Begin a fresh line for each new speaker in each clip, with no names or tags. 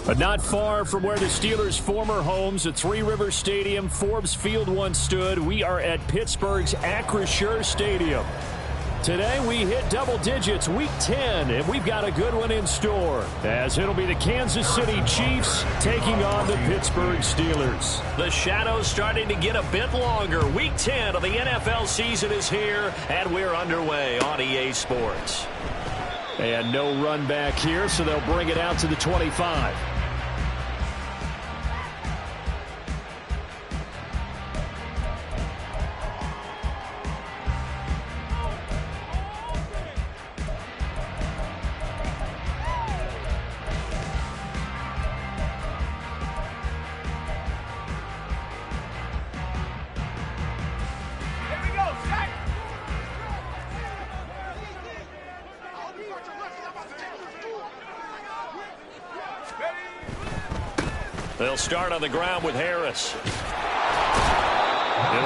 But not far from where the Steelers' former homes at Three Rivers Stadium, Forbes Field once stood, we are at Pittsburgh's Acrisure Stadium. Today we hit double digits, Week 10, and we've got a good one in store, as it'll be the Kansas City Chiefs taking on the Pittsburgh Steelers. The shadow's starting to get a bit longer. Week 10 of the NFL season is here, and we're underway on EA Sports. And no run back here, so they'll bring it out to the 25. They'll start on the ground with Harris. It'll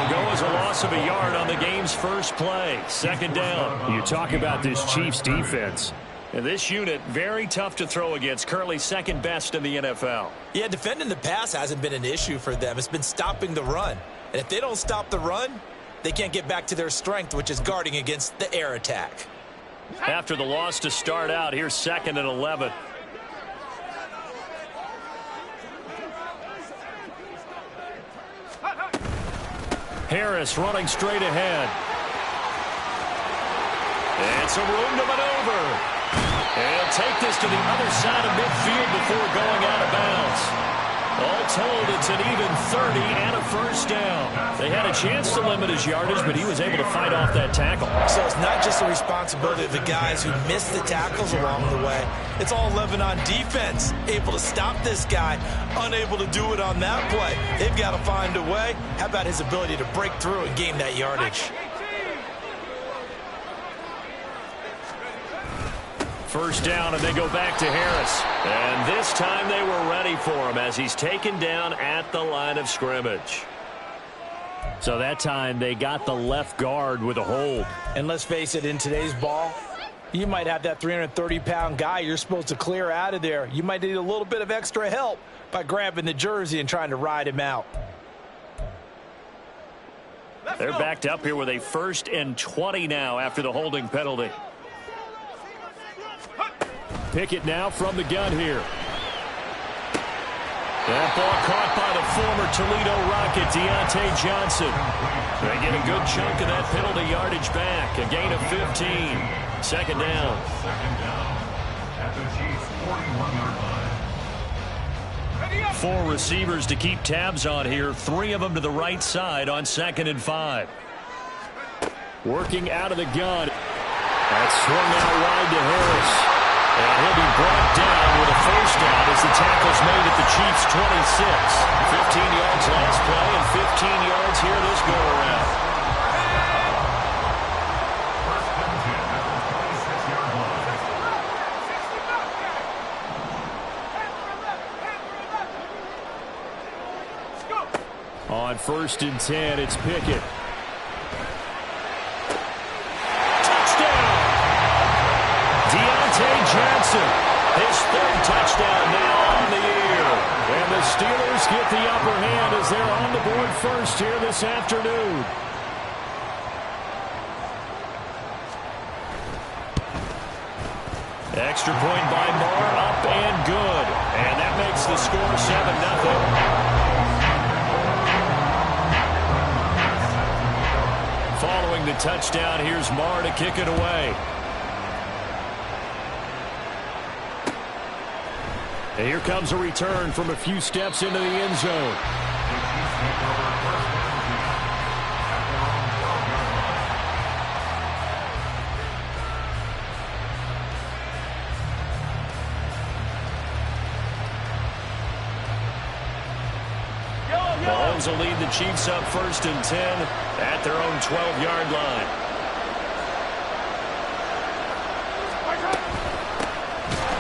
go as a loss of a yard on the game's first play. Second down. You talk about this Chiefs defense. And this unit, very tough to throw against. Currently second best in the NFL.
Yeah, defending the pass hasn't been an issue for them. It's been stopping the run. And if they don't stop the run, they can't get back to their strength, which is guarding against the air attack.
After the loss to start out, here's 2nd and 11. Harris running straight ahead. And some room to maneuver. And he'll take this to the other side of midfield before going out of bounds. All told, it's an even 30 and a first down. They had a chance to limit his yardage, but he was able to fight off that tackle.
So it's not just the responsibility of the guys who missed the tackles along the way. It's all 11 on defense, able to stop this guy, unable to do it on that play. They've got to find a way. How about his ability to break through and gain that yardage?
First down, and they go back to Harris. And this time they were ready for him as he's taken down at the line of scrimmage. So that time they got the left guard with a hold.
And let's face it, in today's ball, you might have that 330-pound guy you're supposed to clear out of there. You might need a little bit of extra help by grabbing the jersey and trying to ride him out.
They're backed up here with a 1st and 20 now after the holding penalty. Pickett now from the gun here. That ball caught by the former Toledo Rocket, Deontay Johnson. They get a good chunk of that penalty yardage back. A gain of 15. Second down.
At the Chiefs' 41-yard line.
4 receivers to keep tabs on here. 3 of them to the right side on 2nd and 5. Working out of the gun. That's swung out wide to Harris. And he'll be brought down with a first down as the tackle's made at the Chiefs' 26. 15 yards last play and 15 yards here this go-around. On 1st and 10, it's Pickett. Deontay Johnson, his 3rd touchdown now on the year. And the Steelers get the upper hand as they're on the board first here this afternoon. Extra point by Moore, up and good. And that makes the score 7-0. Following the touchdown, here's Moore to kick it away. And here comes a return from a few steps into the end zone. Mahomes will lead the Chiefs up 1st and 10 at their own 12-yard line.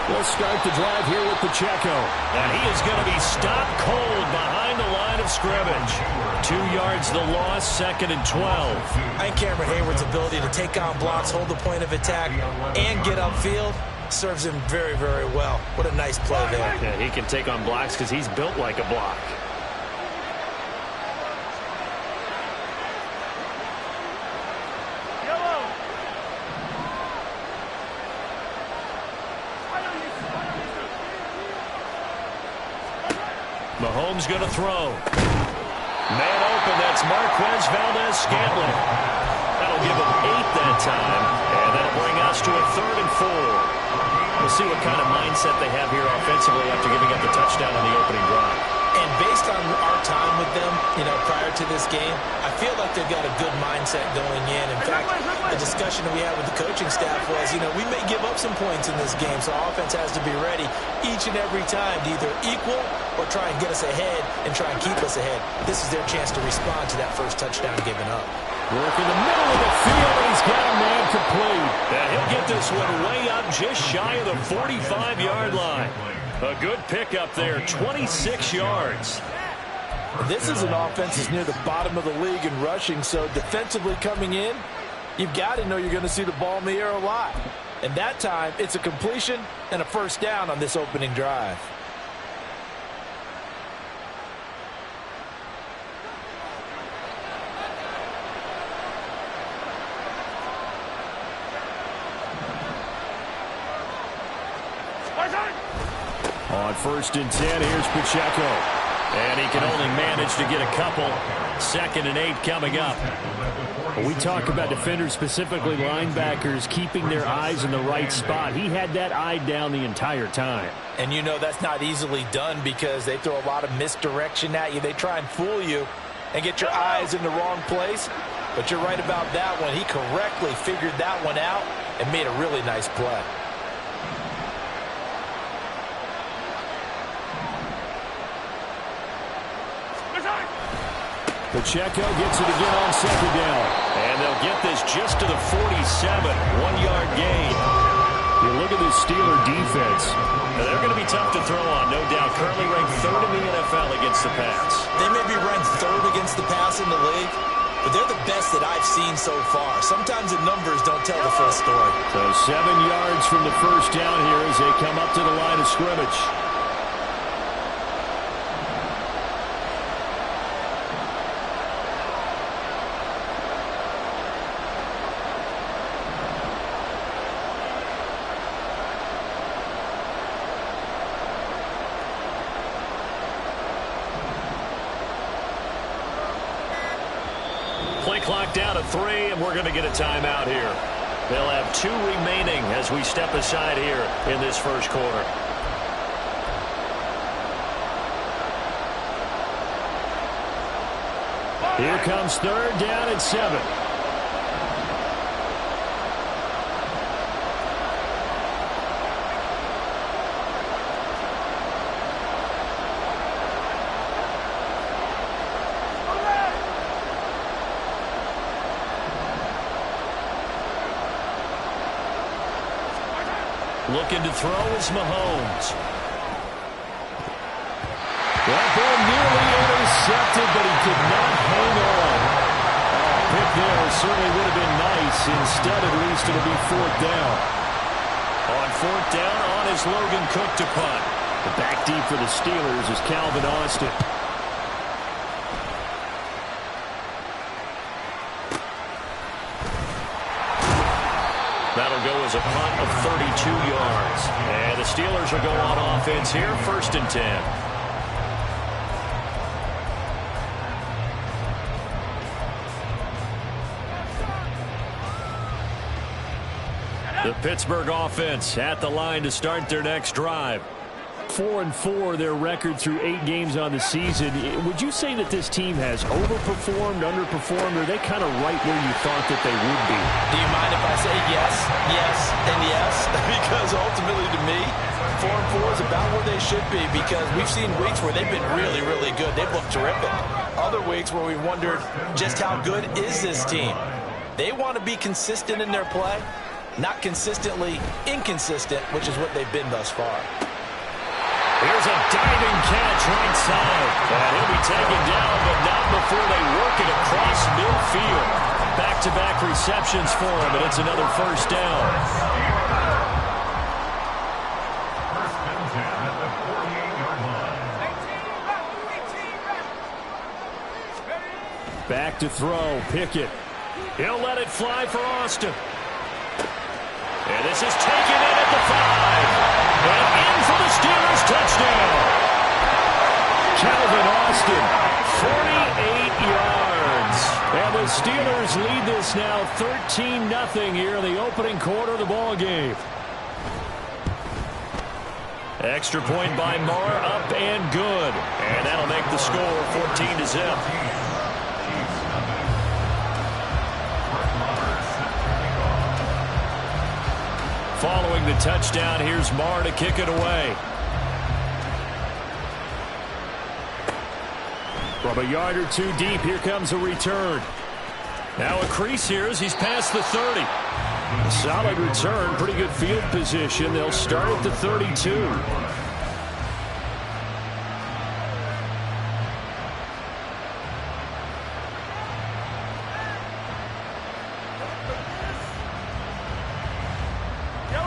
We'll start the drive here with Pacheco. And he is going to be stopped cold behind the line of scrimmage. 2 yards the loss, 2nd and 12.
And Cameron Hayward's ability to take on blocks, hold the point of attack, and get upfield serves him very, very well. What a nice play there.
Yeah, he can take on blocks because he's built like a block. Mahomes going to throw. Man open, that's Marquez Valdez-Scantling. That'll give him 8 that time, and that'll bring us to a 3rd and 4. We'll see what kind of mindset they have here offensively after giving up the touchdown on the opening drive.
And based on our time with them, prior to this game, I feel like they've got a good mindset going in. In fact, the discussion that we had with the coaching staff was, we may give up some points in this game, so our offense has to be ready each and every time to either equal or try and get us ahead and try and keep us ahead. This is their chance to respond to that first touchdown given up.
Work in the middle of the field, and he's got a man complete. And he'll get this one way up just shy of the 45-yard line. A good pickup there, 26 yards.
This is an offense that's near the bottom of the league in rushing, so defensively coming in, you've got to know you're going to see the ball in the air a lot. And that time, it's a completion and a first down on this opening drive.
On 1st and 10, here's Pacheco. And he can only manage to get a couple. 2nd and 8 coming up. When we talk about defenders, specifically linebackers, keeping their eyes in the right spot, he had that eye down the entire time.
And that's not easily done because they throw a lot of misdirection at you. They try and fool you and get your eyes in the wrong place. But you're right about that one. He correctly figured that one out and made a really nice play.
Pacheco gets it again on 2nd down. And they'll get this just to the 47. 1-yard gain. You look at this Steeler defense. Now, they're going to be tough to throw on, no doubt. Currently ranked 3rd in the NFL against the pass.
They may be ranked 3rd against the pass in the league, but they're the best that I've seen so far. Sometimes the numbers don't tell the full story.
So 7 yards from the first down here as they come up to the line of scrimmage. Play clock down to 3, and we're going to get a timeout here. They'll have 2 remaining as we step aside here in this first quarter. Here comes 3rd down and 7. Looking to throw is Mahomes. That ball nearly intercepted, but he could not hang on. Pick there certainly would have been nice. Instead, at least it'll be 4th down. On 4th down, on is Logan Cook to punt. The back deep for the Steelers is Calvin Austin. That'll go as a punt of 32 yards. And the Steelers will go on offense here, 1st and 10. The Pittsburgh offense at the line to start their next drive. 4-4 their record through 8 games on the season. Would you say that this team has overperformed, underperformed, or are they kind of right where you thought that they would be?
Do you mind if I say yes, yes, and yes? Because ultimately to me, 4-4 is about where they should be because we've seen weeks where they've been really, really good. They've looked terrific. Other weeks where we wondered just how good is this team. They want to be consistent in their play, not consistently inconsistent, which is what they've been thus far.
Here's a diving catch right side. And he'll be taken down, but not before they work it across midfield. Back-to-back receptions for him, and it's another first down. Back to throw. Pickett. He'll let it fly for Austin. And this is taken in at the 5. And in for the Steelers touchdown. Calvin Austin, 48 yards. And the Steelers lead this now 13-0 here in the opening quarter of the ball game. Extra point by Marr, up and good. And that'll make the score 14-0. Following the touchdown, here's Marr to kick it away. From a yard or two deep, here comes a return. Now a crease here as he's past the 30. A solid return, pretty good field position. They'll start at the 32.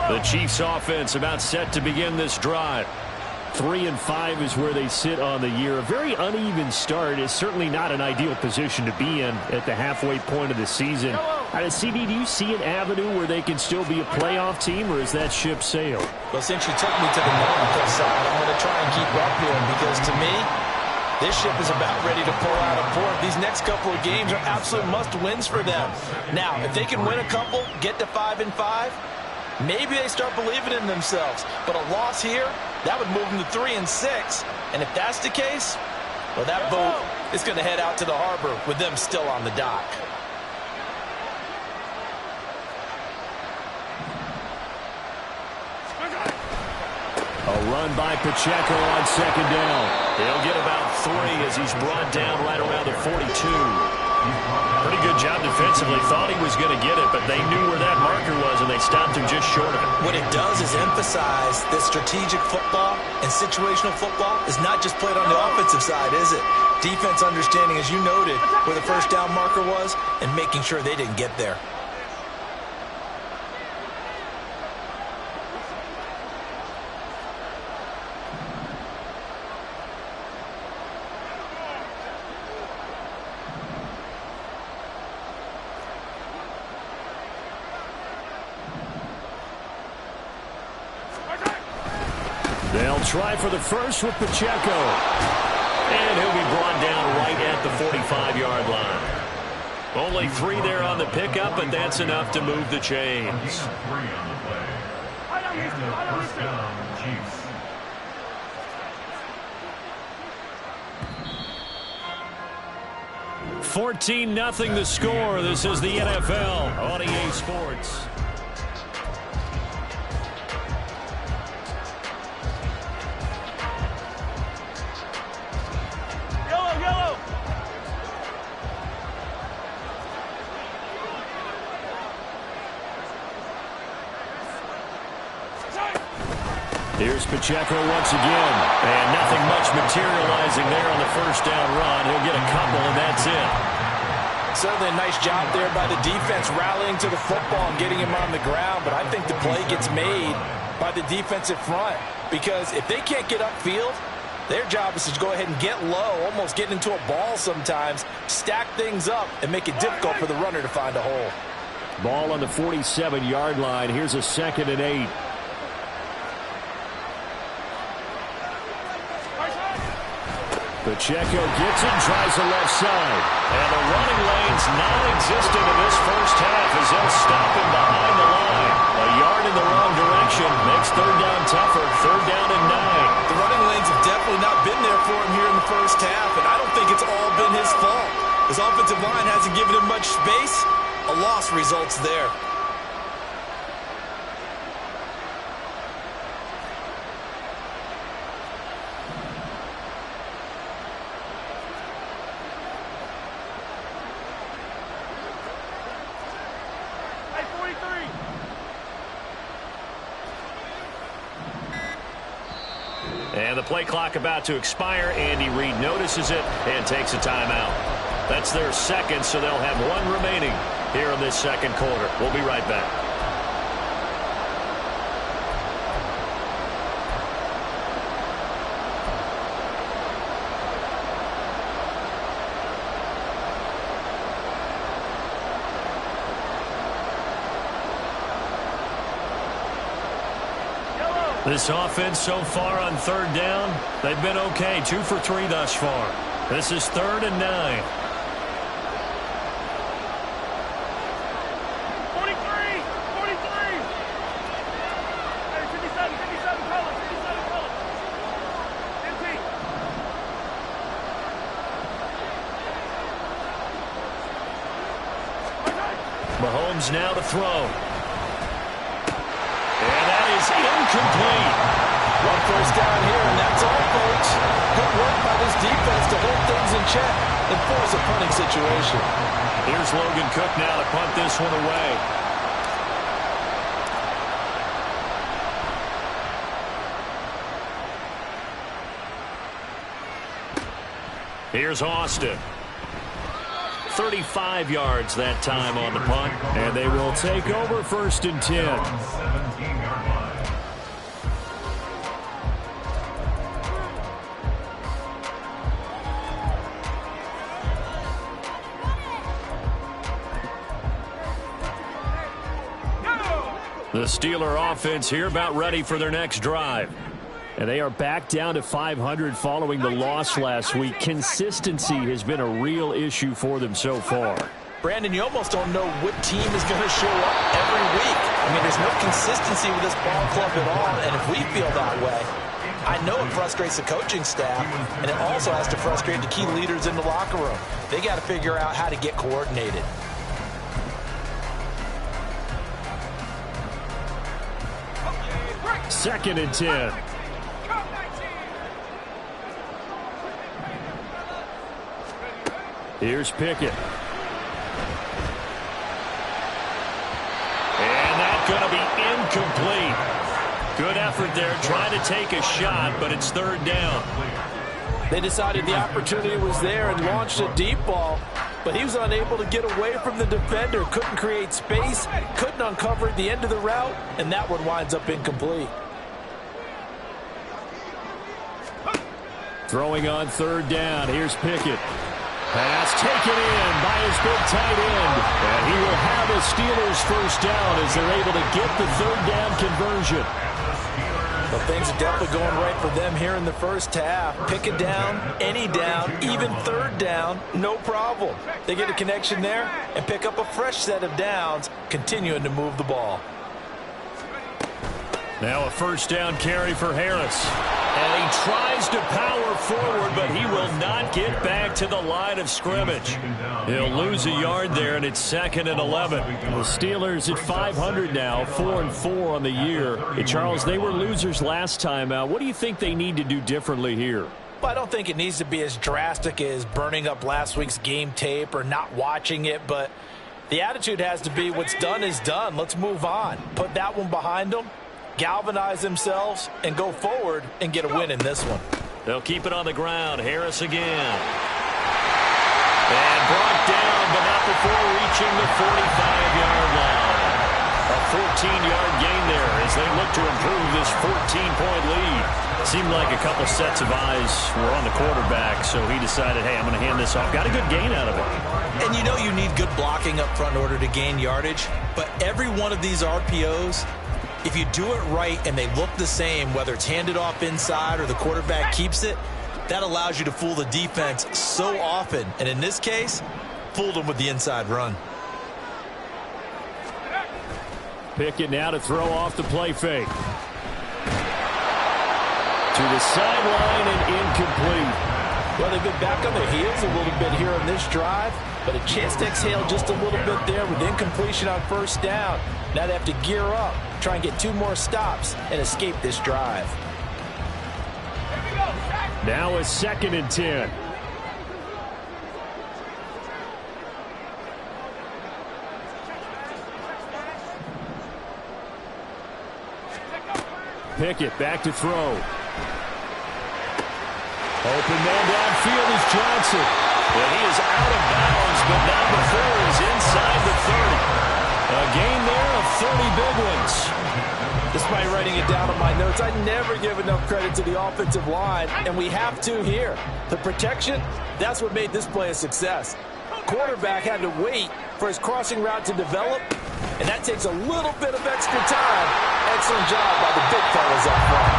The Chiefs offense about set to begin this drive. 3-5 is where they sit on the year. A very uneven start is certainly not an ideal position to be in at the halfway point of the season. CD, do you see an avenue where they can still be a playoff team, or is that ship sailed?
Well, since you took me to the negative side, I'm going to try and keep up here because to me, this ship is about ready to pull out of port. These next couple of games are absolute must-wins for them. Now, if they can win a couple, get to 5-5, maybe they start believing in themselves. But a loss here, that would move them to 3-6. And if that's the case, well, that boat is going to head out to the harbor with them still on the dock.
A run by Pacheco on second down. He'll get about 3 as he's brought down right around the 42. Pretty good job defensively. Thought he was going to get it, but they knew where that marker was, and they stopped him just short of it.
What it does is emphasize that strategic football and situational football is not just played on the offensive side, is it? Defense understanding, as you noted, where the first down marker was and making sure they didn't get there.
They'll try for the first with Pacheco. And he'll be brought down right at the 45-yard line. Only 3 there on the pickup, but that's enough to move the chains.
3 on the play. And first down, Chiefs.
$14-0 the score. This is the NFL on EA Sports. Here's Pacheco once again. And nothing much materializing there on the first down run. He'll get a couple, and that's it.
Certainly a nice job there by the defense rallying to the football and getting him on the ground. But I think the play gets made by the defensive front. Because if they can't get upfield, their job is to go ahead and get low, almost get into a ball sometimes, stack things up, and make it difficult for the runner to find a hole.
Ball on the 47-yard line. Here's a 2nd and 8. Pacheco gets it and tries the left side. And the running lane's non-existent in this first half as they'll stop him behind the line. A yard in the wrong direction makes third down tougher. 3rd down and 9.
The running lanes have definitely not been there for him here in the first half, and I don't think it's all been his fault. His offensive line hasn't given him much space. A loss results there.
And the play clock about to expire. Andy Reid notices it and takes a timeout. That's their second, so they'll have 1 remaining here in this second quarter. We'll be right back. This offense so far on third down, they've been okay. 2 for 3 thus far. This is 3rd and 9.
43. 57 colors. Empty.
Mahomes now to throw. And that is incomplete.
1 first down here, and that's all, folks. Good work by this defense to hold things in check and force a punting situation.
Here's Logan Cook now to punt this one away. Here's Austin. 35 yards that time on the punt, and they will take over 1st and 10.
17-yard line.
The Steeler offense here about ready for their next drive. And they are back down to 500 following the loss last week. Consistency has been a real issue for them so far.
Brandon, you almost don't know what team is going to show up every week. I mean, there's no consistency with this ball club at all, and if we feel that way, I know it frustrates the coaching staff, and it also has to frustrate the key leaders in the locker room. They got to figure out how to get coordinated.
Second and 10. Here's Pickett. And that's going to be incomplete. Good effort there, trying to take a shot, but it's 3rd down.
They decided the opportunity was there and launched a deep ball, but he was unable to get away from the defender, couldn't create space, couldn't uncover at the end of the route, and that one winds up incomplete.
Throwing on 3rd down, here's Pickett. Pass taken in by his big tight end. And he will have a Steelers 1st down as they're able to get the 3rd down conversion.
Well, things are definitely going right for them here in the first half. Pick it down, any down, even 3rd down, no problem. They get a connection there and pick up a fresh set of downs, continuing to move the ball.
Now a 1st down carry for Harris. And he tries to power forward, but he will not get back to the line of scrimmage. He'll lose a yard there, and it's 2nd and 11. The Steelers at 500 now, 4-4 on the year. Hey, Charles, they were losers last time out. What do you think they need to do differently here?
Well, I don't think it needs to be as drastic as burning up last week's game tape or not watching it, but the attitude has to be what's done is done. Let's move on. Put that one behind them. Galvanize themselves and go forward and get a win in this one.
They'll keep it on the ground. Harris again. And brought down, but not before reaching the 45-yard line. A 14-yard gain there as they look to improve this 14-point lead. Seemed like a couple sets of eyes were on the quarterback, so he decided, hey, I'm going to hand this off. Got a good gain out of it.
And you know you need good blocking up front in order to gain yardage, but every one of these RPOs, if you do it right and they look the same, whether it's handed off inside or the quarterback keeps it, that allows you to fool the defense so often. And in this case, fooled them with the inside run.
Pickett now to throw off the play fake. To the sideline and incomplete.
Well, they've been back on their heels a little bit here on this drive, but a chance to exhale just a little bit there with incompletion on 1st down. Now they have to gear up, try and get 2 more stops, and escape this drive.
Now a 2nd and 10. Pickett back to throw. Open man downfield is Johnson. And he is out of bounds, but not before he's inside the 30. A gain there of 30 big ones.
Despite writing it down on my notes, I never give enough credit to the offensive line, and we have to here. The protection, that's what made this play a success. Quarterback had to wait for his crossing route to develop, and that takes a little bit of extra time, Excellent job by the big fellas up front.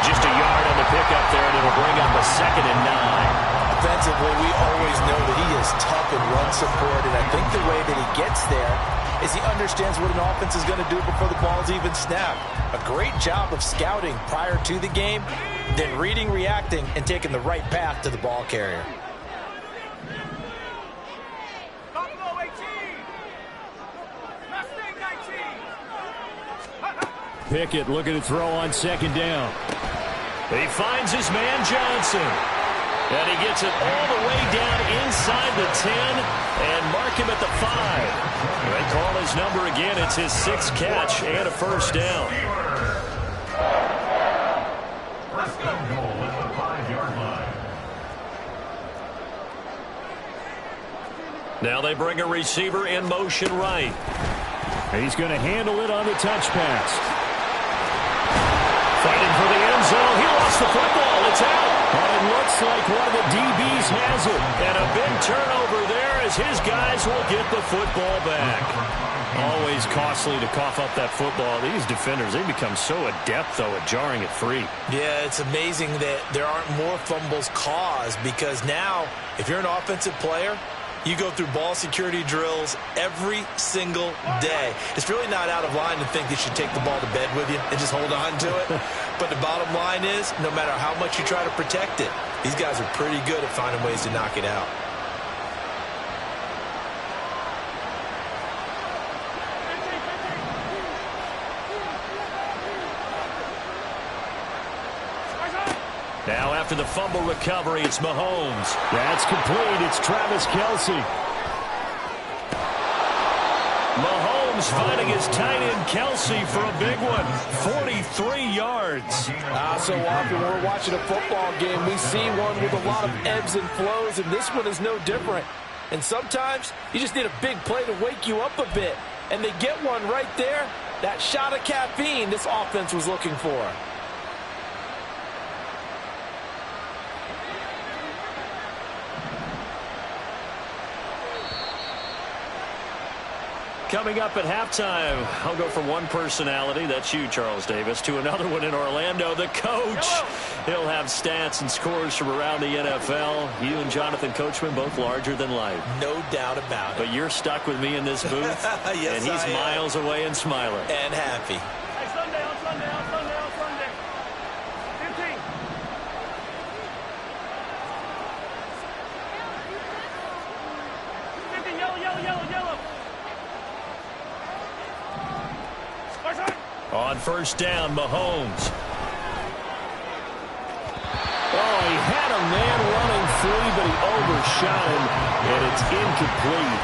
Just a yard on the pickup there, and it'll bring up a 2nd and 9.
Defensively, we always know that he is tough in run support, and I think the way that he gets there is he understands what an offense is going to do before the ball's even snapped. A great job of scouting prior to the game, then reading, reacting, and taking the right path to the ball carrier.
Buffalo 18. Mustang 19.
Pickett looking to throw on 2nd down. He finds his man Johnson. And he gets it all the way down inside the 10 and mark him at the 5. They call his number again. It's his 6th catch and a 1st down.
First down goal at the 5-yard line.
Now they bring a receiver in motion right. He's going to handle it on the touch pass. Fighting for the end zone. He lost the football. It's out. And it looks like one of the DBs has it. And a big turnover there as his guys will get the football back. Always costly to cough up that football. These defenders, they become so adept, though, at jarring it free.
Yeah, it's amazing that there aren't more fumbles caused because now, if you're an offensive player, you go through ball security drills every single day. It's really not out of line to think you should take the ball to bed with you and just hold on to it. But the bottom line is, no matter how much you try to protect it, these guys are pretty good at finding ways to knock it out.
Now after the fumble recovery, it's Mahomes. That's complete. It's Travis Kelce. Mahomes finding his tight end Kelce for a big one. 43 yards.
So often when we're watching a football game, we see one with a lot of ebbs and flows, and this one is no different. And sometimes you just need a big play to wake you up a bit. And they get one right there. That shot of caffeine this offense was looking for.
Coming up at halftime, I'll go from one personality, that's you, Charles Davis, to another one in Orlando, the coach. He'll have stats and scores from around the NFL. You and Jonathan Coachman, both larger than life.
No doubt about it.
But you're stuck with me in this booth,
yes,
and he's miles away and smiling.
And happy.
Hey, Sunday, on Sunday, on Sunday, on Sunday. 15. Yellow.
On first down, Mahomes. Oh, he had a man running free, but he overshot him, and it's incomplete.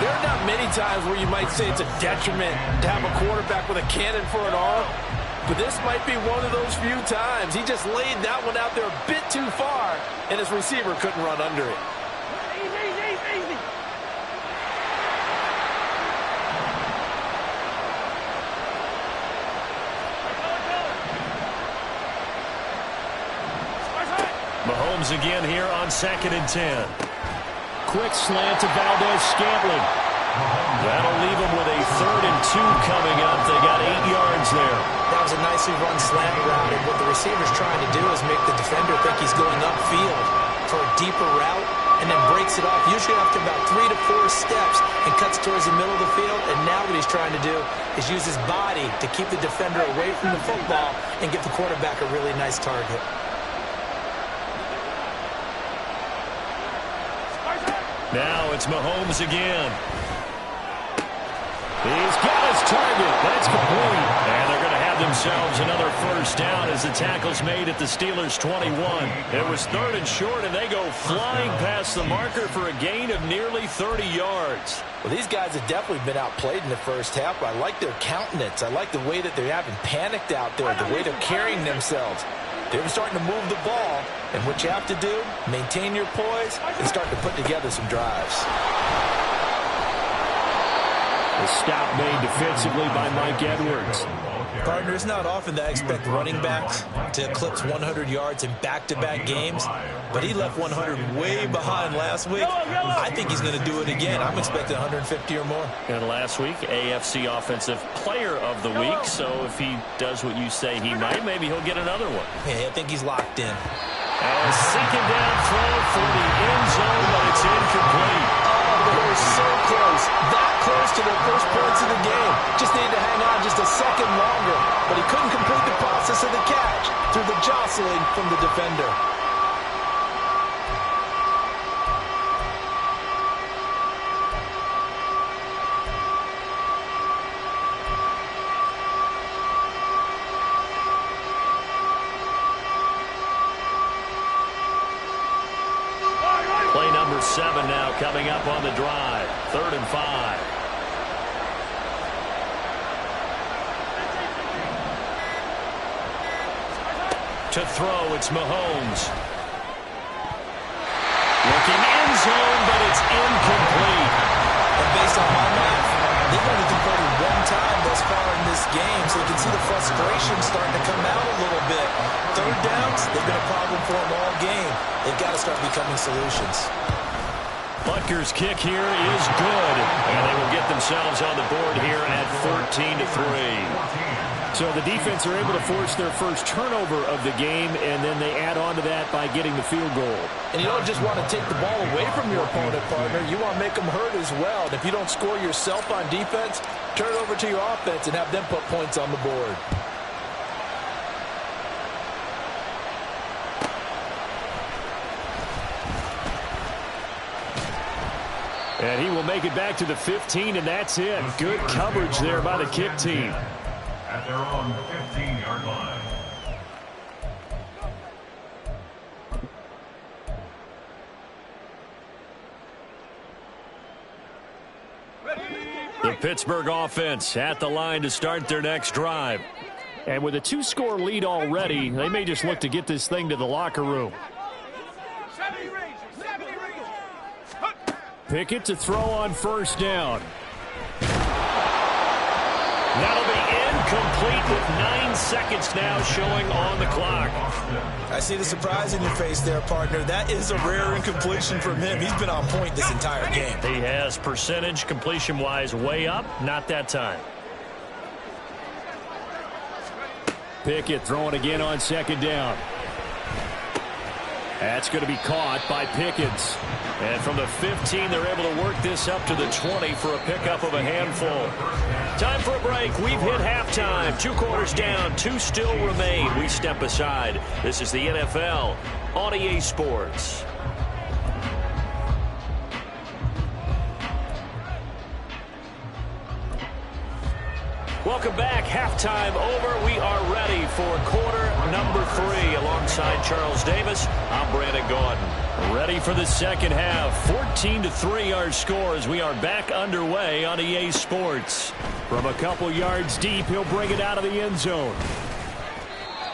There are not many times where you might say it's a detriment to have a quarterback with a cannon for an arm, but this might be one of those few times. He just laid that one out there a bit too far, and his receiver couldn't run under it.
Easy.
Mahomes again here on 2nd and 10. Quick slant to Valdez-Scantling. That'll leave him with a 3rd and 2 coming up. They got 8 yards there.
That was a nicely run slant route, and what the receiver's trying to do is make the defender think he's going upfield for a deeper route and then breaks it off, usually after about 3 to 4 steps, and cuts towards the middle of the field. And now what he's trying to do is use his body to keep the defender away from the football and give the quarterback a really nice target.
Now it's Mahomes again. He's got his target. That's complete. And they're going to have themselves another first down as the tackle's made at the Steelers' 21. It was 3rd and short, and they go flying past the marker for a gain of nearly 30 yards.
Well, these guys have definitely been outplayed in the first half. I like their countenance. I like the way that they haven't panicked out there, the way they're carrying themselves. They're starting to move the ball, and what you have to do, maintain your poise and start to put together some drives.
The stop made defensively by Mike Edwards.
Partner, it's not often that I expect running backs to eclipse 100 yards in back-to-back games, but he left 100 way behind last week. I think he's going to do it again. I'm expecting 150 or more.
And last week, AFC Offensive Player of the Week, so if he does what you say he might, maybe he'll get another one.
Yeah, I think he's locked in.
And second down throw for the end zone, but it's incomplete.
They were so close, that close to their first points of the game. Just needed to hang on just a second longer, but he couldn't complete the process of the catch through the jostling from the defender.
Play number 7 now coming up on the drive. 3rd and 5. To throw, it's Mahomes. Looking end zone, but it's incomplete.
And based on my math, they've only converted one time thus far in this game, so you can see the frustration starting to come out a little bit. 3rd downs, they've been a problem for them all game. They've got to start becoming solutions.
Butker's kick here is good, and they will get themselves on the board here at 14-3. So the defense are able to force their first turnover of the game, and then they add on to that by getting the field goal.
And you don't just want to take the ball away from your opponent, partner. You want to make them hurt as well. And if you don't score yourself on defense, turn it over to your offense and have them put points on the board.
And he will make it back to the 15, and that's it. Good coverage there by the kick team.
At their own 15-yard line.
The Pittsburgh offense at the line to start their next drive. And with a 2-score lead already, they may just look to get this thing to the locker room. Pickett to throw on 1st down. That'll be incomplete with 9 seconds now showing on the clock.
I see the surprise in your face there, partner. That is a rare incompletion from him. He's been on point this entire game.
He has percentage completion-wise way up. Not that time. Pickett throwing again on 2nd down. That's going to be caught by Pickens. And from the 15, they're able to work this up to the 20 for a pickup of a handful. Time for a break. We've hit halftime. 2 quarters down. 2 still remain. We step aside. This is the NFL on EA Sports. Welcome back. Halftime over. We are ready for quarter number 3. Alongside Charles Davis, I'm Brandon Gordon. Ready for the second half. 14-3 our score as we are back underway on EA Sports. From a couple yards deep, he'll bring it out of the end zone.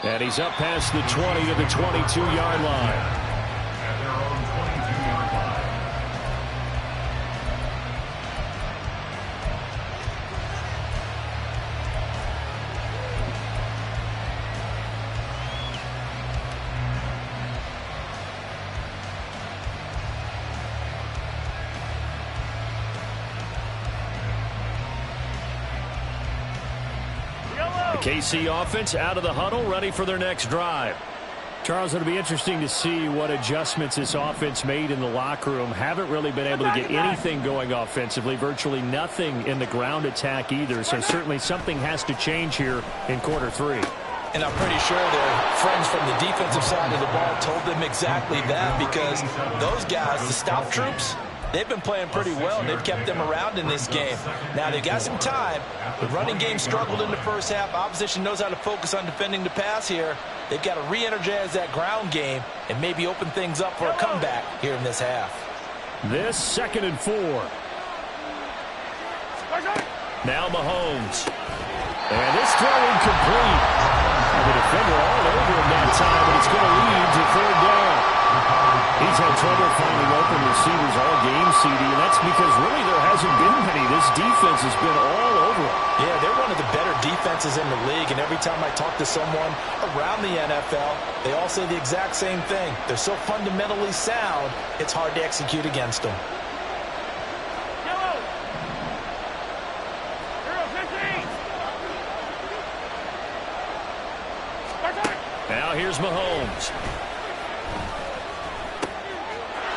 And he's up past the 20 to the 22-yard line.
At their own 22-yard line.
KC offense out of the huddle, ready for their next drive. Charles, it'll be interesting to see what adjustments this offense made in the locker room. Haven't really been able to get anything going offensively, virtually nothing in the ground attack either. So certainly something has to change here in quarter 3.
And I'm pretty sure their friends from the defensive side of the ball told them exactly that, because those guys, the stop troops, they've been playing pretty well, and they've kept them around in this game. Now, they've got some time. The running game struggled in the first half. Opposition knows how to focus on defending the pass here. They've got to re-energize that ground game and maybe open things up for a comeback here in this half.
This 2nd and 4. Now Mahomes. And this throw incomplete. And the defender all over him that time, but it's going to lead to 3rd down. He's had trouble finding open receivers all game, CD, and that's because really there hasn't been many. This defense has been all over them.
Yeah, they're one of the better defenses in the league, and every time I talk to someone around the NFL, they all say the exact same thing. They're so fundamentally sound, it's hard to execute against them.
Now here's Mahomes.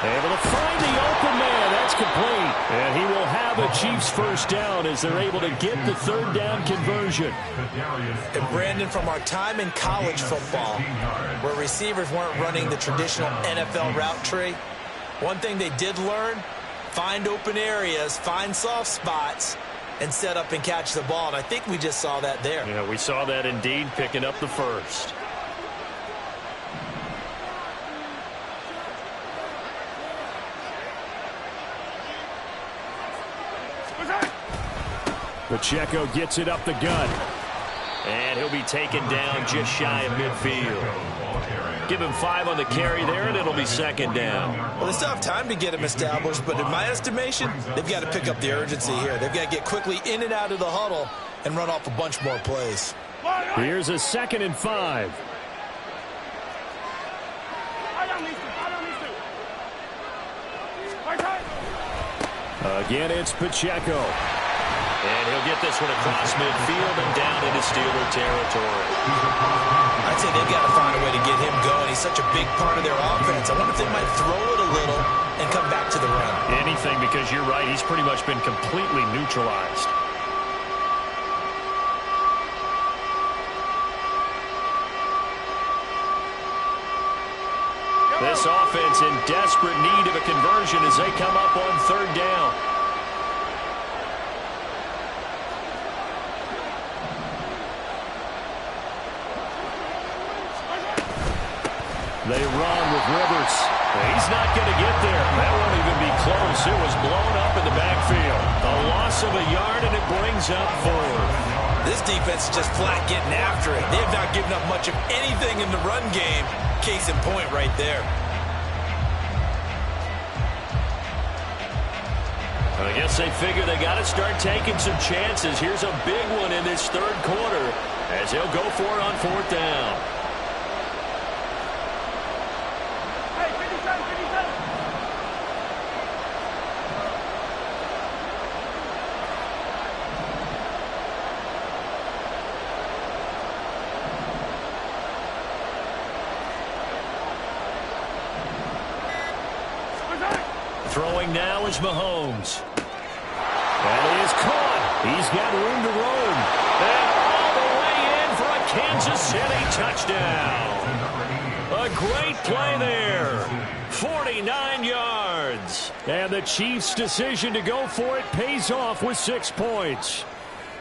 Able to find the open man. That's complete. And he will have a Chiefs first down as they're able to get the third down conversion.
And Brandon, from our time in college football, where receivers weren't running the traditional NFL route tree, one thing they did learn, find open areas, find soft spots, and set up and catch the ball. And I think we just saw that there.
Yeah, we saw that indeed, picking up the first. Pacheco gets it up the gut. And he'll be taken down just shy of midfield. Give him 5 on the carry there, and it'll be second down.
Well, they still have time to get him established, but in my estimation, they've got to pick up the urgency here. They've got to get quickly in and out of the huddle and run off a bunch more plays.
Here's a 2nd and 5. Again, it's Pacheco. And he'll get this one across midfield and down into Steeler territory.
I'd say they've got to find a way to get him going. He's such a big part of their offense. I wonder if they might throw it a little and come back to the run.
Anything, because you're right. He's pretty much been completely neutralized. This offense in desperate need of a conversion as they come up on third down. They run with Rivers. He's not going to get there. That won't even be close. It was blown up in the backfield. A loss of a yard, and it brings up 4.
This defense is just flat getting after it. They have not given up much of anything in the run game. Case in point right there.
I guess they figure they got to start taking some chances. Here's a big one in this third quarter as he'll go for it on 4th down. Throwing now is Mahomes. And he is caught. He's got room to roam. And all the way in for a Kansas City touchdown. A great play there. 49 yards. And the Chiefs' decision to go for it pays off with 6 points.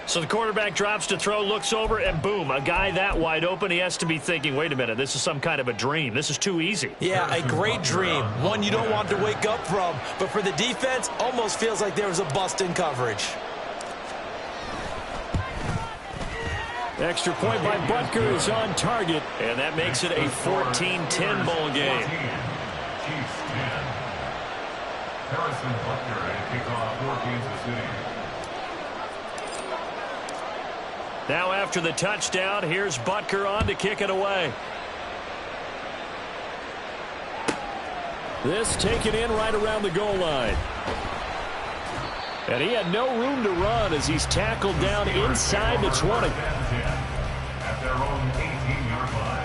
So the quarterback drops to throw, looks over, and boom, a guy that wide open, he has to be thinking, wait a minute, this is some kind of a dream. This is too easy.
Yeah, a great dream. One you don't want to wake up from. But for the defense, almost feels like there was a bust in coverage.
Extra point by Butker is on target, and that makes it a 14-10 ball game.
Chiefs 10. Harrison Butker and kickoff for Kansas City.
Now after the touchdown, here's Butker on to kick it away. This taken in right around the goal line. And he had no room to run as he's tackled down inside the 20.
At their own 18-yard line.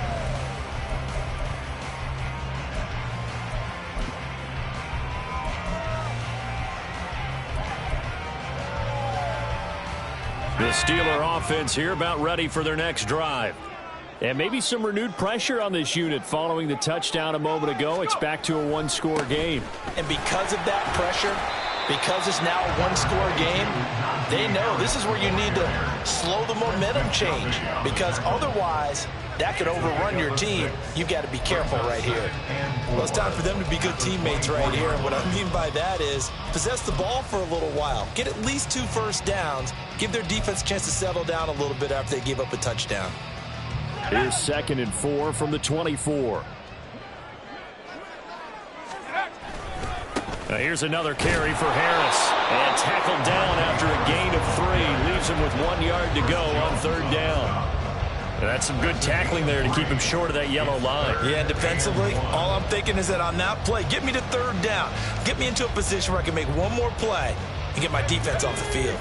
The Steeler offense here about ready for their next drive. And maybe some renewed pressure on this unit following the touchdown a moment ago. It's back to a one-score game.
And because of that pressure, because it's now a one-score game, they know this is where you need to slow the momentum change. Because otherwise, that could overrun your team. You've got to be careful right here. Well, it's time for them to be good teammates right here. And what I mean by that is possess the ball for a little while. Get at least 2 first downs. Give their defense a chance to settle down a little bit after they give up a touchdown.
Here's 2nd and 4 from the 24. Here's another carry for Harris. And tackled down after a gain of 3. Leaves him with 1 yard to go on 3rd down. That's some good tackling there to keep him short of that yellow line.
Yeah, and defensively, all I'm thinking is that on that play, get me to 3rd down. Get me into a position where I can make one more play and get my defense off the field.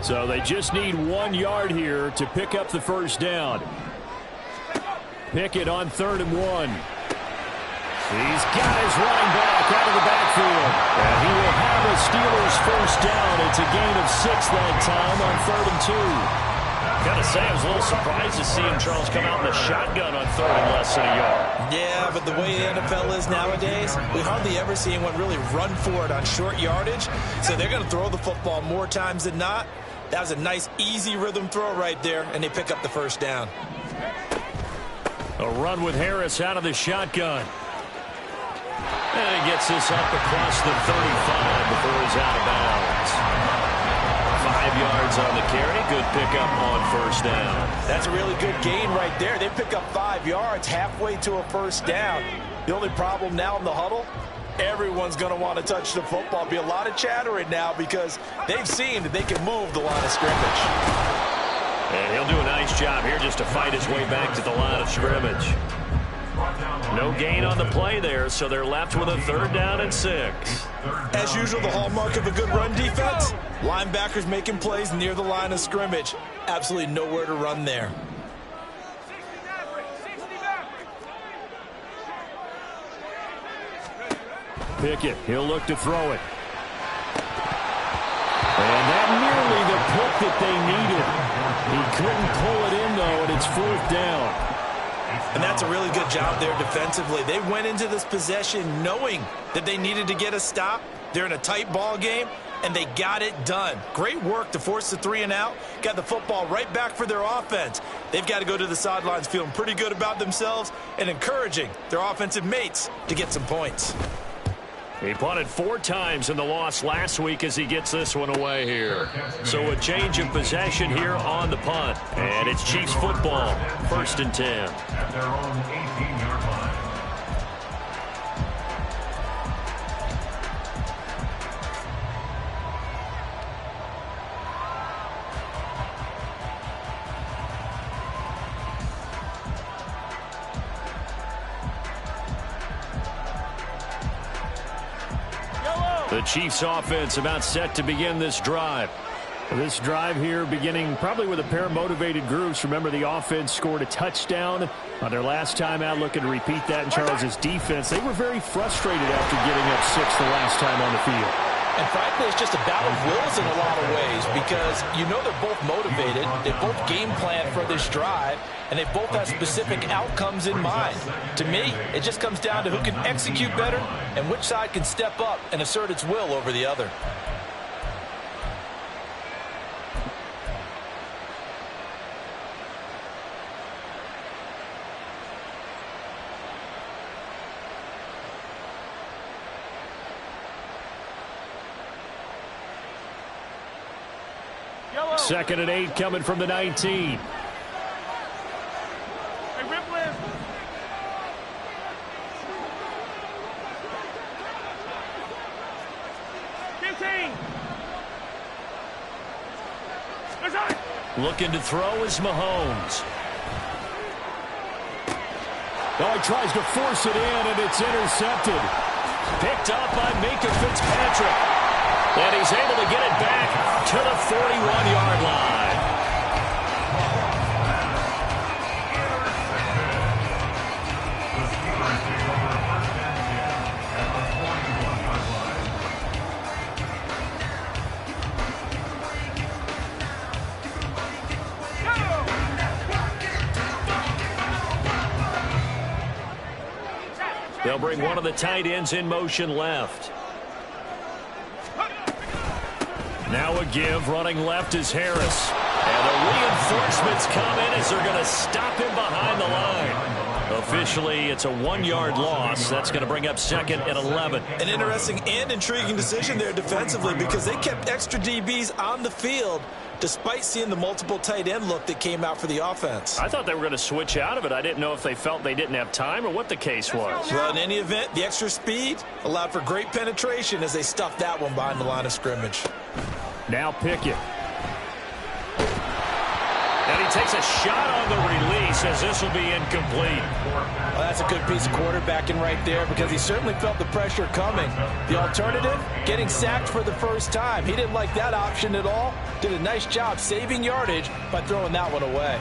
So they just need 1 yard here to pick up the 1st down. Pickett on 3rd and 1. He's got his running back out of the backfield. And he will have a Steelers 1st down. It's a gain of 6 that time on 3rd and 2. Gotta say, I was a little surprised to see him, Charles, come out in the shotgun on 3rd and less than a yard.
Yeah, but the way the NFL is nowadays, we hardly ever see anyone really run for it on short yardage. So they're going to throw the football more times than not. That was a nice, easy rhythm throw right there, and they pick up the 1st down.
A run with Harris out of the shotgun. And he gets this up across the 35 before he's out of bounds. 5 yards on the carry. Good pickup on 1st down.
That's a really good gain right there. They pick up 5 yards halfway to a 1st down. The only problem now in the huddle, everyone's going to want to touch the football. Be a lot of chattering now because they've seen that they can move the line of scrimmage.
And he'll do a nice job here just to fight his way back to the line of scrimmage. No gain on the play there, so they're left with a 3rd down and 6.
As usual, the hallmark of a good run defense, linebackers making plays near the line of scrimmage. Absolutely nowhere to run there.
Pickett, he'll look to throw it. And that nearly the pick that they needed. He couldn't pull it in, though, and it's 4th down.
And that's a really good job there defensively. They went into this possession knowing that they needed to get a stop. They're in a tight ball game, and they got it done. Great work to force the 3 and out. Got the football right back for their offense. They've got to go to the sidelines feeling pretty good about themselves and encouraging their offensive mates to get some points.
He punted 4 times in the loss last week as he gets this one away here. So a change of possession here on the punt. And it's Chiefs football, 1st and 10.
At their own 18-yard line.
The Chiefs offense about set to begin this drive. This drive here beginning probably with a pair of motivated groups. Remember, the offense scored a touchdown on their last time out. Looking to repeat that in Charles's defense. They were very frustrated after giving up 6 the last time on the field.
And frankly, it's just a battle of wills in a lot of ways because you know they're both motivated. They both game plan for this drive, and they both have specific outcomes in mind. To me, it just comes down to who can execute better and which side can step up and assert its will over the other.
Yellow.
2nd and 8 coming from the 19.
Hey, Ripley.
Looking to throw is Mahomes. Oh, he tries to force it in, and it's intercepted. Picked up by Minka Fitzpatrick. And he's able to get it back to the 41-yard line. They'll bring one of the tight ends in motion left. Now a give. Running left is Harris. And the reinforcements come in as they're going to stop him behind the line. Officially, it's a 1-yard loss. That's going to bring up 2nd and 11.
An interesting and intriguing decision there defensively because they kept extra DBs on the field despite seeing the multiple tight end look that came out for the offense.
I thought they were going to switch out of it. I didn't know if they felt they didn't have time or what the case was.
Well, in any event, the extra speed allowed for great penetration as they stuffed that one behind the line of scrimmage.
Now Pickett. And he takes a shot on the release as this will be incomplete.
Well, that's a good piece of quarterbacking right there because he certainly felt the pressure coming. The alternative, getting sacked for the first time. He didn't like that option at all. Did a nice job saving yardage by throwing that one away.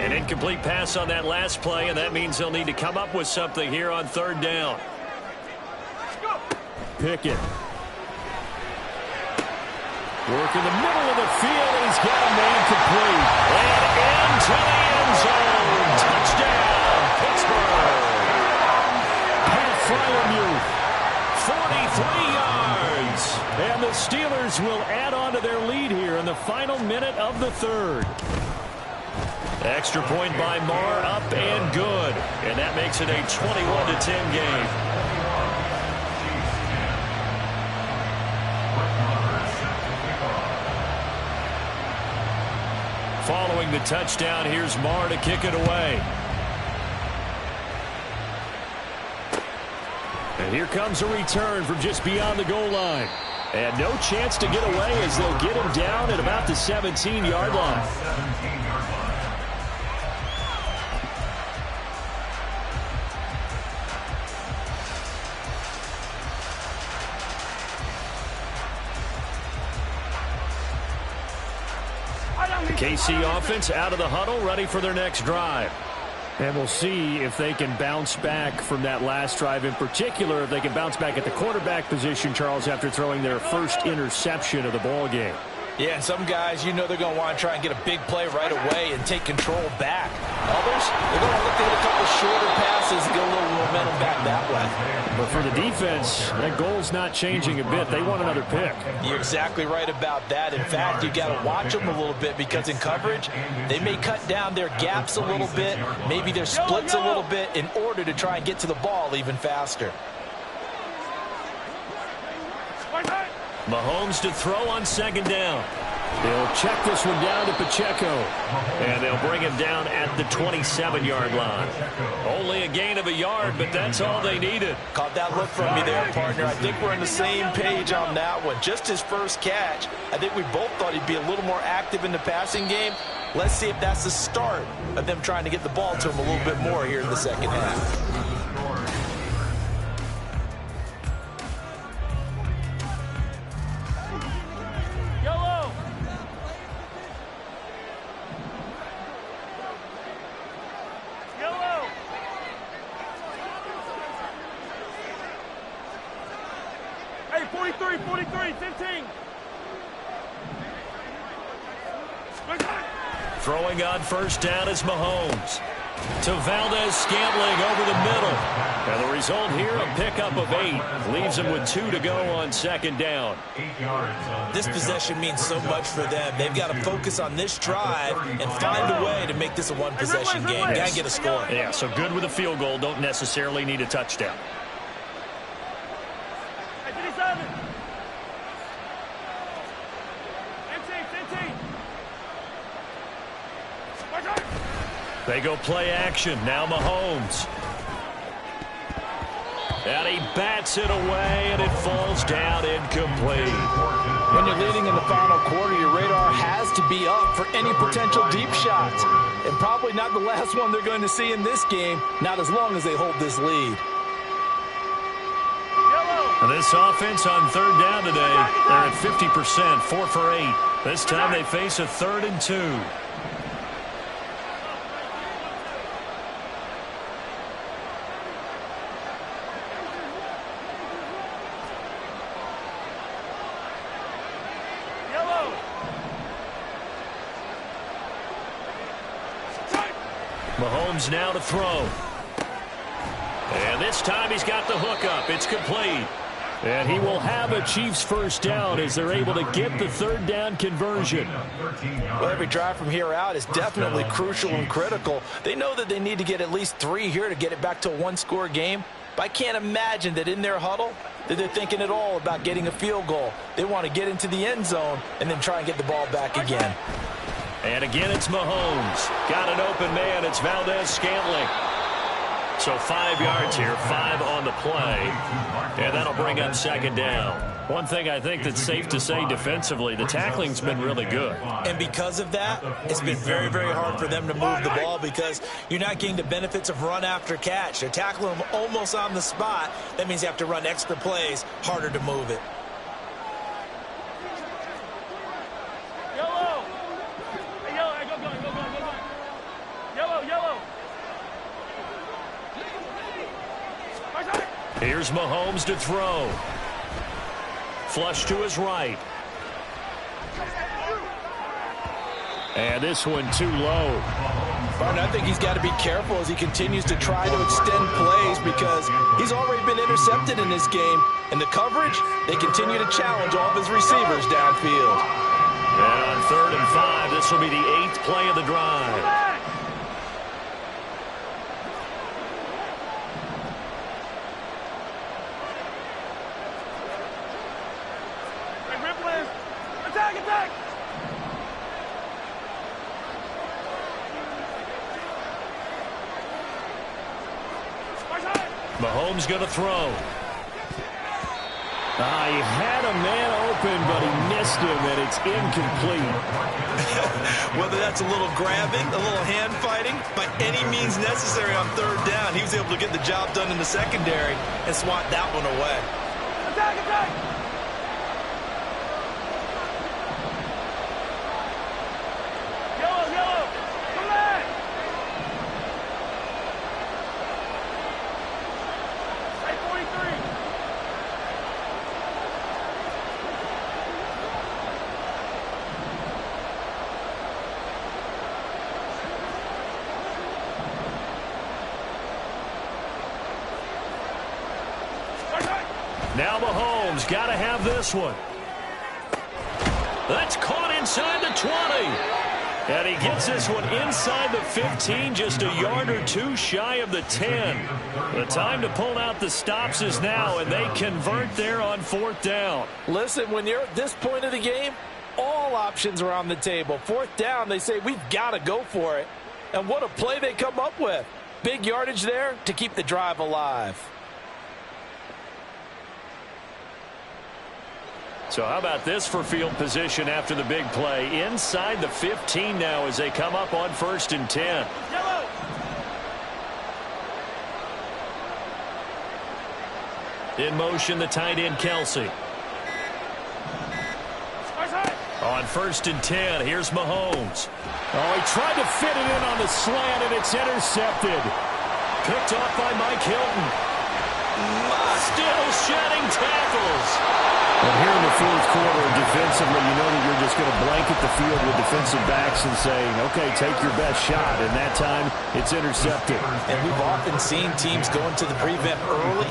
An incomplete pass on that last play, and that means they'll need to come up with something here on third down. Pickett. Work in the middle of the field, and he's got a man complete. And into the end zone. Touchdown, Pittsburgh. Pat Fryermuth, 43 yards. And the Steelers will add on to their lead here in the final minute of the third. Extra point by Marr, up and good. And that makes it a 21-10 game. Following the touchdown, here's Marr to kick it away. And here comes a return from just beyond the goal line. And no chance to get away as they'll get him down at about the 17-yard line. KC offense out of the huddle, ready for their next drive. And we'll see if they can bounce back from that last drive, in particular, if they can bounce back at the quarterback position, Charles, after throwing their first interception of the ball game.
Yeah, and some guys, you know they're going to want to try and get a big play right away and take control back. Others, they're going to look to hit a couple shorter passes and get a little momentum back that way.
But for the defense, that goal's not changing a bit. They want another pick.
You're exactly right about that. In fact, you got to watch them a little bit because in coverage, they may cut down their gaps a little bit, maybe their splits a little bit in order to try and get to the ball even faster.
Mahomes to throw on second down. They'll check this one down to Pacheco. And they'll bring him down at the 27-yard line. Only a gain of a yard, but that's all they needed.
Caught that look from me there, partner. I think we're on the same page on that one. Just his first catch. I think we both thought he'd be a little more active in the passing game. Let's see if that's the start of them trying to get the ball to him a little bit more here in the second half.
Hey, 43, 15.
Throwing on first down is Mahomes. To Valdez-Scantling over the middle. And the result here, a pickup of 8. Leaves him with 2 to go on second down.
This possession means so much for them. They've got to focus on this drive and find a way to make this a one-possession game. Got to get a score.
Yeah, so good with a field goal. Don't necessarily need a touchdown. They go play action. Now Mahomes. And he bats it away, and it falls down incomplete.
When you're leading in the final quarter, your radar has to be up for any potential deep shots. And probably not the last one they're going to see in this game, not as long as they hold this lead.
And this offense on third down today, they're at 50%, 4 for 8. This time they face a 3rd and 2. Mahomes now to throw. And this time he's got the hookup. It's complete. And he will have a Chiefs first down as they're able to get the third down conversion.
Well, every drive from here out is definitely crucial and critical. They know that they need to get at least 3 here to get it back to a one-score game. But I can't imagine that in their huddle, that they're thinking at all about getting a field goal. They want to get into the end zone and then try and get the ball back again.
And again, it's Mahomes. Got an open man. It's Valdez-Scantling. So 5 yards here, 5 on the play. And that'll bring up second down. One thing I think that's safe to say defensively, the tackling's been really good.
And because of that, it's been very, very hard for them to move the ball because you're not getting the benefits of run after catch. They're tackling them almost on the spot. That means you have to run extra plays, harder to move it.
Yellow! Hey, yellow, hey, go. Yellow, yellow.
Here's Mahomes to throw. Flush to his right. And this one too low.
Martin, I think he's got to be careful as he continues to try to extend plays because he's already been intercepted in this game. And the coverage, they continue to challenge all of his receivers downfield.
And on 3rd and 5, this will be the 8th play of the drive.
Attack!
Mahomes going to throw. He had a man open, but he missed him, and it's incomplete.
Whether that's a little grabbing, a little hand fighting, by any means necessary on 3rd down, he was able to get the job done in the secondary and swat that one away.
Attack!
Now Mahomes got to have this one. That's caught inside the 20. And he gets this one inside the 15, just a yard or two shy of the 10. The time to pull out the stops is now, and they convert there on 4th down.
Listen, when you're at this point of the game, all options are on the table. 4th down, they say, we've got to go for it. And what a play they come up with. Big yardage there to keep the drive alive.
So how about this for field position after the big play? Inside the 15 now as they come up on 1st and 10.
Yellow!
In motion, the tight end, Kelsey. On 1st and 10, here's Mahomes. He tried to fit it in on the slant, and it's intercepted. Picked off by Mike Hilton. Still shedding tackles.
And here in the 4th quarter, defensively, you know that you're just going to blanket the field with defensive backs and saying, okay, take your best shot. And that time, it's intercepted.
And we've often seen teams go into the prevent early,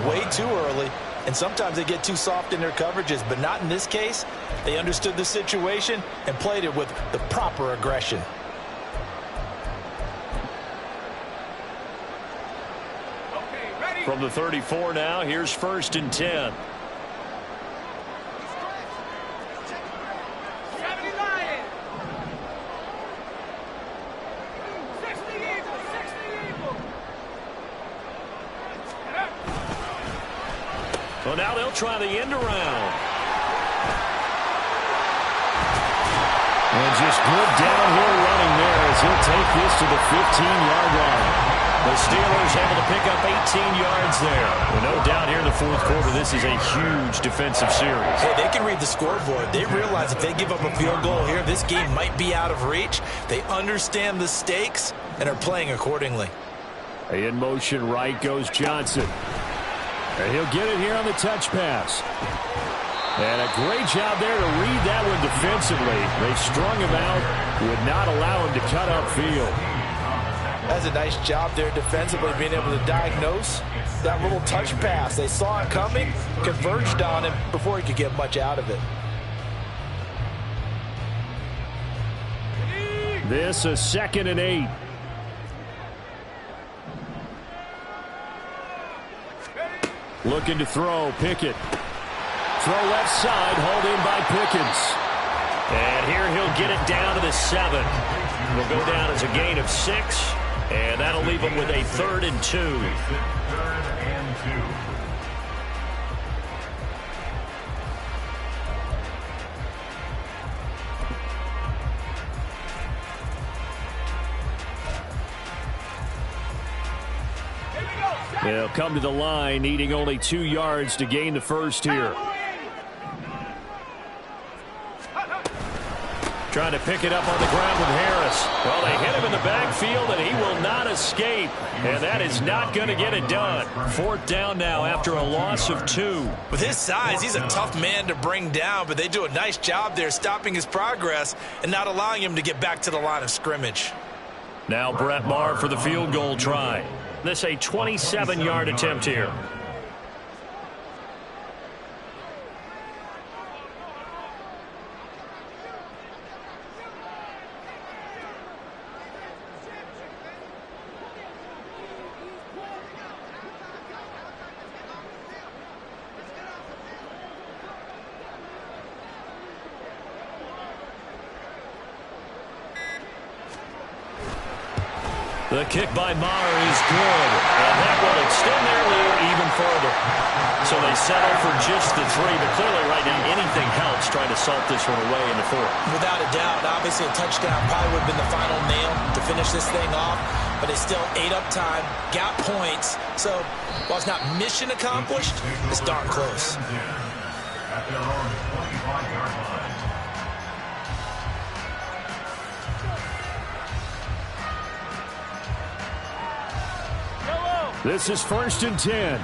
way too early, and sometimes they get too soft in their coverages, but not in this case. They understood the situation and played it with the proper aggression.
From the 34 now, here's 1st and 10. So now they'll try the end around.
And just good downhill running there as he'll take this to the 15-yard line.
The Steelers able to pick up 18 yards there. Well, no doubt here in the 4th quarter, this is a huge defensive series.
Hey, they can read the scoreboard. They realize if they give up a field goal here, this game might be out of reach. They understand the stakes and are playing accordingly.
In motion right goes Johnson. And he'll get it here on the touch pass. And a great job there to read that one defensively. They strung him out, would not allow him to cut upfield.
That's a nice job there defensively, being able to diagnose that little touch pass. They saw it coming, converged on him before he could get much out of it.
This is 2nd and 8.
Looking to throw. Pickett. Throw left side. Hauled in by Pickens. And here he'll get it down to the 7. Will go down as a gain of 6. And that'll leave him with a 3rd and 2.
3rd and 2.
They'll come to the line, needing only 2 yards to gain the first here. Trying to pick it up on the ground with Harris. Well, they hit him in the backfield, and he will not escape. And that is not going to get it done. 4th down now after a loss of 2.
With his size, he's a tough man to bring down, but they do a nice job there stopping his progress and not allowing him to get back to the line of scrimmage.
Now Brett Maher for the field goal try. This a 27-yard attempt here. The kick by Maher is good, and that will extend their lead even further. So they settle for just the 3, but clearly right now anything helps trying to salt this one away in the 4th.
Without a doubt, obviously a touchdown probably would have been the final nail to finish this thing off, but they still ate up time, got points. So while it's not mission accomplished, it's darn close.
At their own 25-yard line.
This is 1st and 10.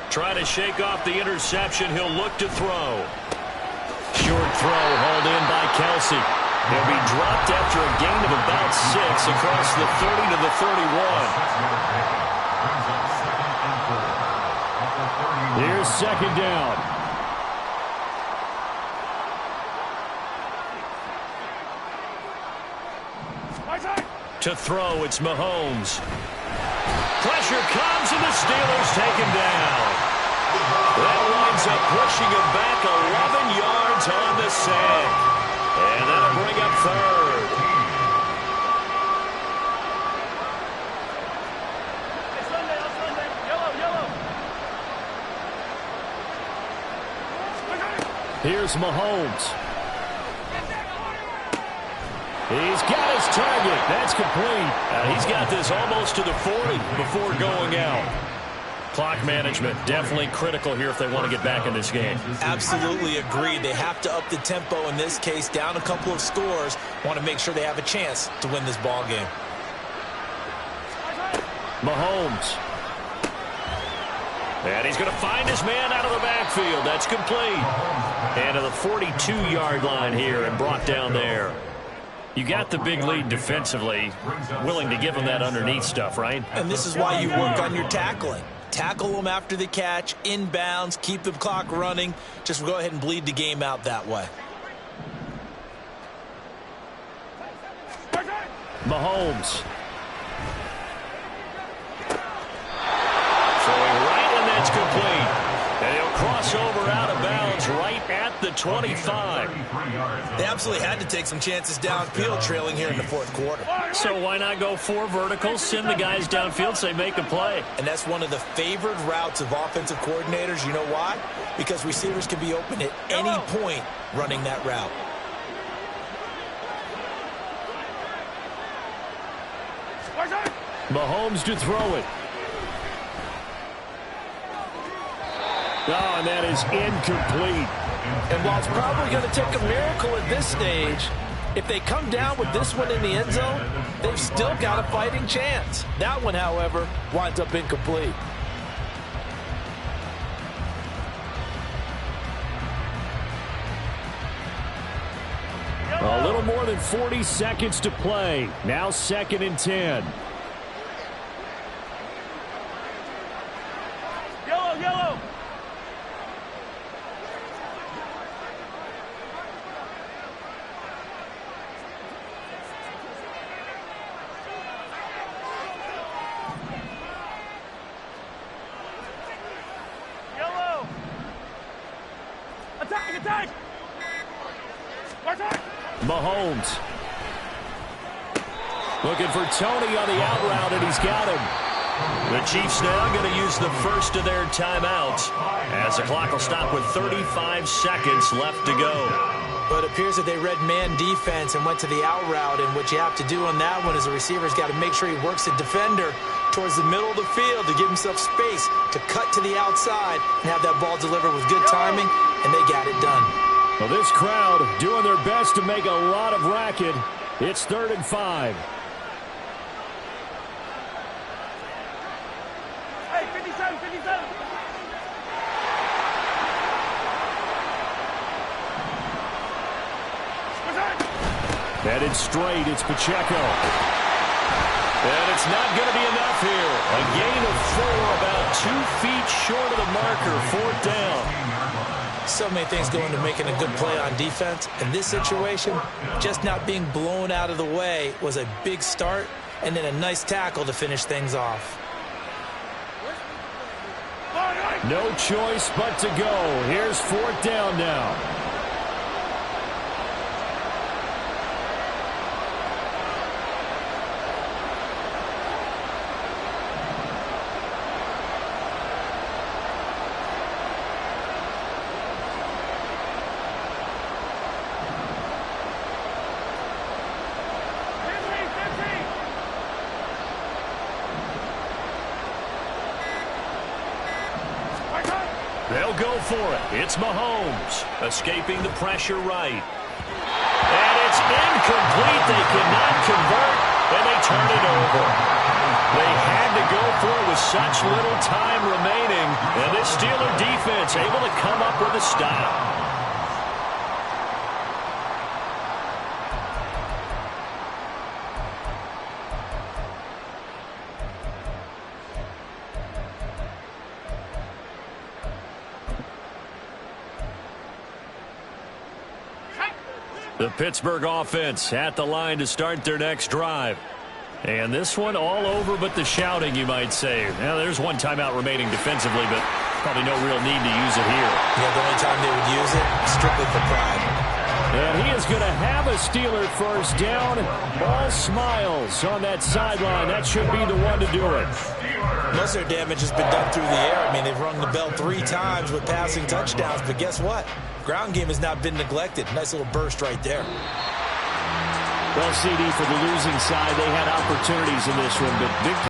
Trying to shake off the interception. He'll look to throw. Short throw hauled in by Kelsey. He'll be dropped after a gain of about 6 across the 30 to the 31. Here's 2nd down. To throw, it's Mahomes. Pressure comes, and the Steelers take him down. That winds up pushing him back 11 yards on the sack. And that'll bring up 3rd. Here's Mahomes. He's got his target. That's complete. He's got this almost to the 40 before going out. Clock management definitely critical here if they want to get back in this game.
Absolutely agreed. They have to up the tempo in this case, down a couple of scores. Want to make sure they have a chance to win this ball game.
Mahomes. And he's going to find his man out of the backfield. That's complete. And to the 42-yard line here and brought down there. You got the big lead defensively, willing to give them that underneath stuff, right?
And this is why you work on your tackling. Tackle them after the catch, inbounds, keep the clock running. Just go ahead and bleed the game out that way.
Mahomes. Throwing right, and that's complete. And he'll cross over out of bounds right at the 25.
They absolutely had to take some chances downfield trailing here in the 4th quarter.
So why not go 4 verticals, send the guys downfield, say make a play.
And that's one of the favored routes of offensive coordinators. You know why? Because receivers can be open at any point running that route.
Mahomes to throw it. Oh, and that is incomplete.
And while it's probably going to take a miracle at this stage, if they come down with this one in the end zone, they've still got a fighting chance. That one, however, winds up incomplete.
A little more than 40 seconds to play. Now 2nd and 10. Mahomes. Looking for Tony on the out route, and he's got him. The Chiefs now going to use the first of their timeouts as the clock will stop with 35 seconds left to go.
But it appears that they read man defense and went to the out route, and what you have to do on that one is the receiver's got to make sure he works the defender towards the middle of the field to give himself space to cut to the outside and have that ball delivered with good timing, and they got it done.
Well, this crowd doing their best to make a lot of racket. It's 3rd and 5.
Hey, 57, 57.
Headed straight, it's Pacheco. And it's not going to be enough here. A gain of 4, about 2 feet short of the marker, 4th down.
So many things go into making a good play on defense. In this situation, just not being blown out of the way was a big start, and then a nice tackle to finish things off.
No choice but to go. Here's 4th down now. They'll go for it. It's Mahomes escaping the pressure right. And it's incomplete. They cannot convert, and they turn it over. They had to go for it with such little time remaining, and this Steeler defense able to come up with a stop. The Pittsburgh offense at the line to start their next drive. And this one all over but the shouting, you might say. Now, there's one timeout remaining defensively, but probably no real need to use it here.
Yeah, the only time they would use it, strictly for pride.
And he is going to have a Steeler first down. All smiles on that sideline. That should be the one to do it.
Most of their damage has been done through the air. I mean, they've rung the bell 3 times with passing touchdowns, but guess what? Ground game has not been neglected. Nice little burst right there.
Well, CD, for the losing side, they had opportunities in this one, but victory.